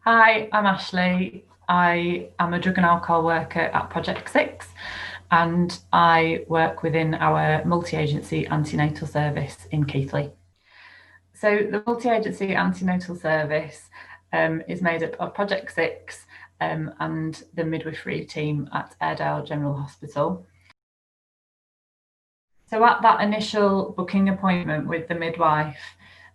Hi, I'm Ashley. I am a drug and alcohol worker at Project 6 and I work within our multi-agency antenatal service in Keighley. So the multi-agency antenatal service is made up of Project 6 and the midwifery team at Airedale General Hospital. So at that initial booking appointment with the midwife,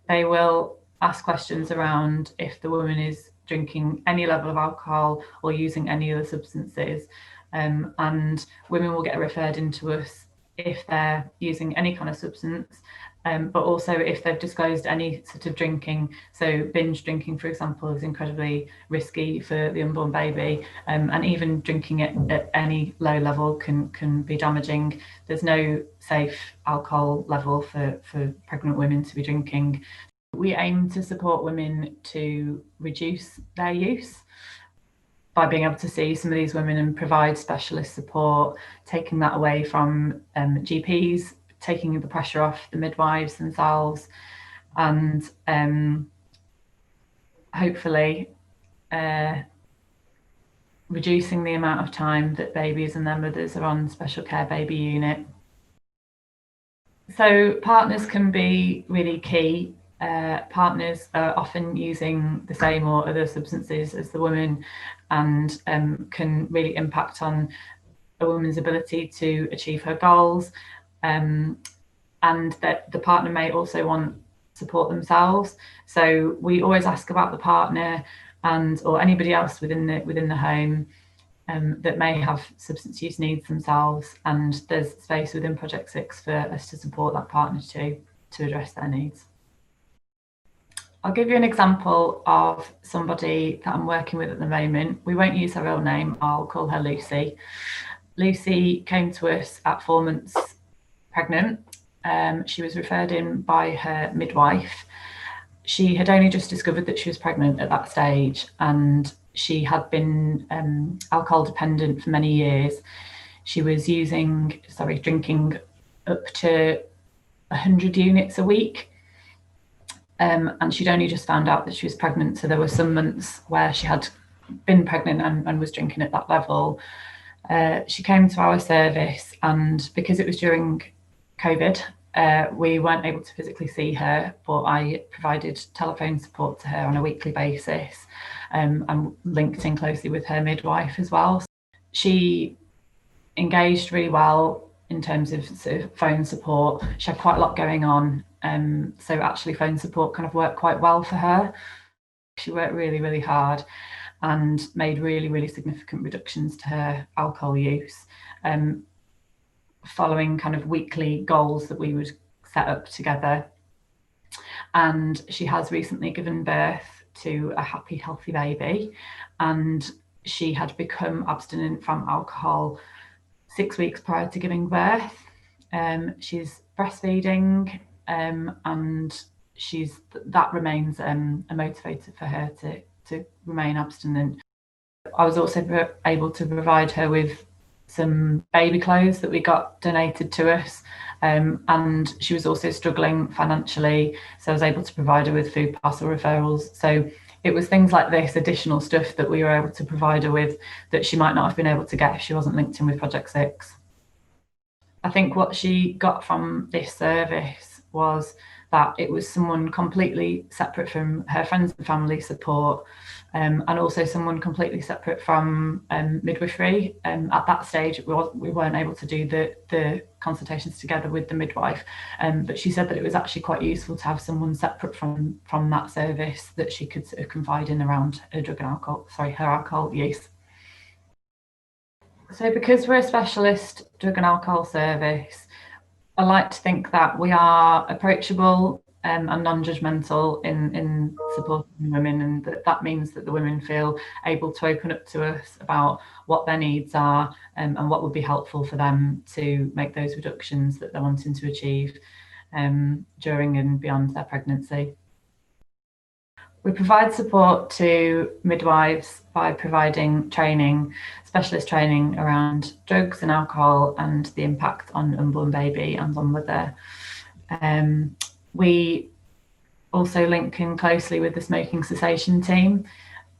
they will ask questions around if the woman is drinking any level of alcohol or using any other substances. And women will get referred into us if they're using any kind of substance, but also if they've disclosed any sort of drinking. So binge drinking, for example, is incredibly risky for the unborn baby, and even drinking it at any low level can be damaging. There's no safe alcohol level for pregnant women to be drinking. We aim to support women to reduce their use by being able to see some of these women and provide specialist support, taking that away from GPs, taking the pressure off the midwives themselves, and hopefully reducing the amount of time that babies and their mothers are on special care baby unit. So partners can be really key. Partners are often using the same or other substances as the woman and can really impact on a woman's ability to achieve her goals, and that the partner may also want support themselves. So we always ask about the partner and or anybody else within the home that may have substance use needs themselves, and there's space within Project 6 for us to support that partner to address their needs. I'll give you an example of somebody that I'm working with at the moment. We won't use her real name, I'll call her Lucy. Lucy came to us at 4 months pregnant. She was referred in by her midwife. She had only just discovered that she was pregnant at that stage, and she had been alcohol dependent for many years. She was drinking up to 100 units a week. And she'd only just found out that she was pregnant. So there were some months where she had been pregnant and was drinking at that level. She came to our service, and because it was during COVID, we weren't able to physically see her, but I provided telephone support to her on a weekly basis, and linked in closely with her midwife as well. She engaged really well in terms of sort of phone support. She had quite a lot going on, so actually phone support kind of worked quite well for her. She worked really, really hard and made really, really significant reductions to her alcohol use, following kind of weekly goals that we would set up together. And she has recently given birth to a happy, healthy baby, and she had become abstinent from alcohol 6 weeks prior to giving birth. She's breastfeeding, and that remains a motivator for her to remain abstinent. I was also able to provide her with some baby clothes that we got donated to us, and she was also struggling financially, so I was able to provide her with food parcel referrals. So it was things like this, additional stuff that we were able to provide her with that she might not have been able to get if she wasn't linked in with Project 6. I think what she got from this service was that it was someone completely separate from her friends and family support, and also someone completely separate from midwifery. At that stage, we weren't able to do the consultations together with the midwife, but she said that it was actually quite useful to have someone separate from that service that she could sort of confide in around her her alcohol use. So because we're a specialist drug and alcohol service, I like to think that we are approachable and non-judgmental in supporting women, and that means that the women feel able to open up to us about what their needs are, and what would be helpful for them to make those reductions that they're wanting to achieve during and beyond their pregnancy. We provide support to midwives by providing training, specialist training around drugs and alcohol and the impact on unborn baby and on mother. We also link in closely with the smoking cessation team.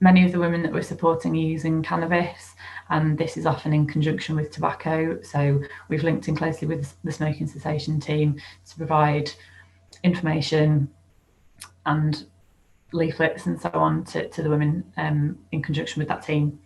Many of the women that we're supporting are using cannabis, and this is often in conjunction with tobacco. So we've linked in closely with the smoking cessation team to provide information and leaflets and so on to the women in conjunction with that team.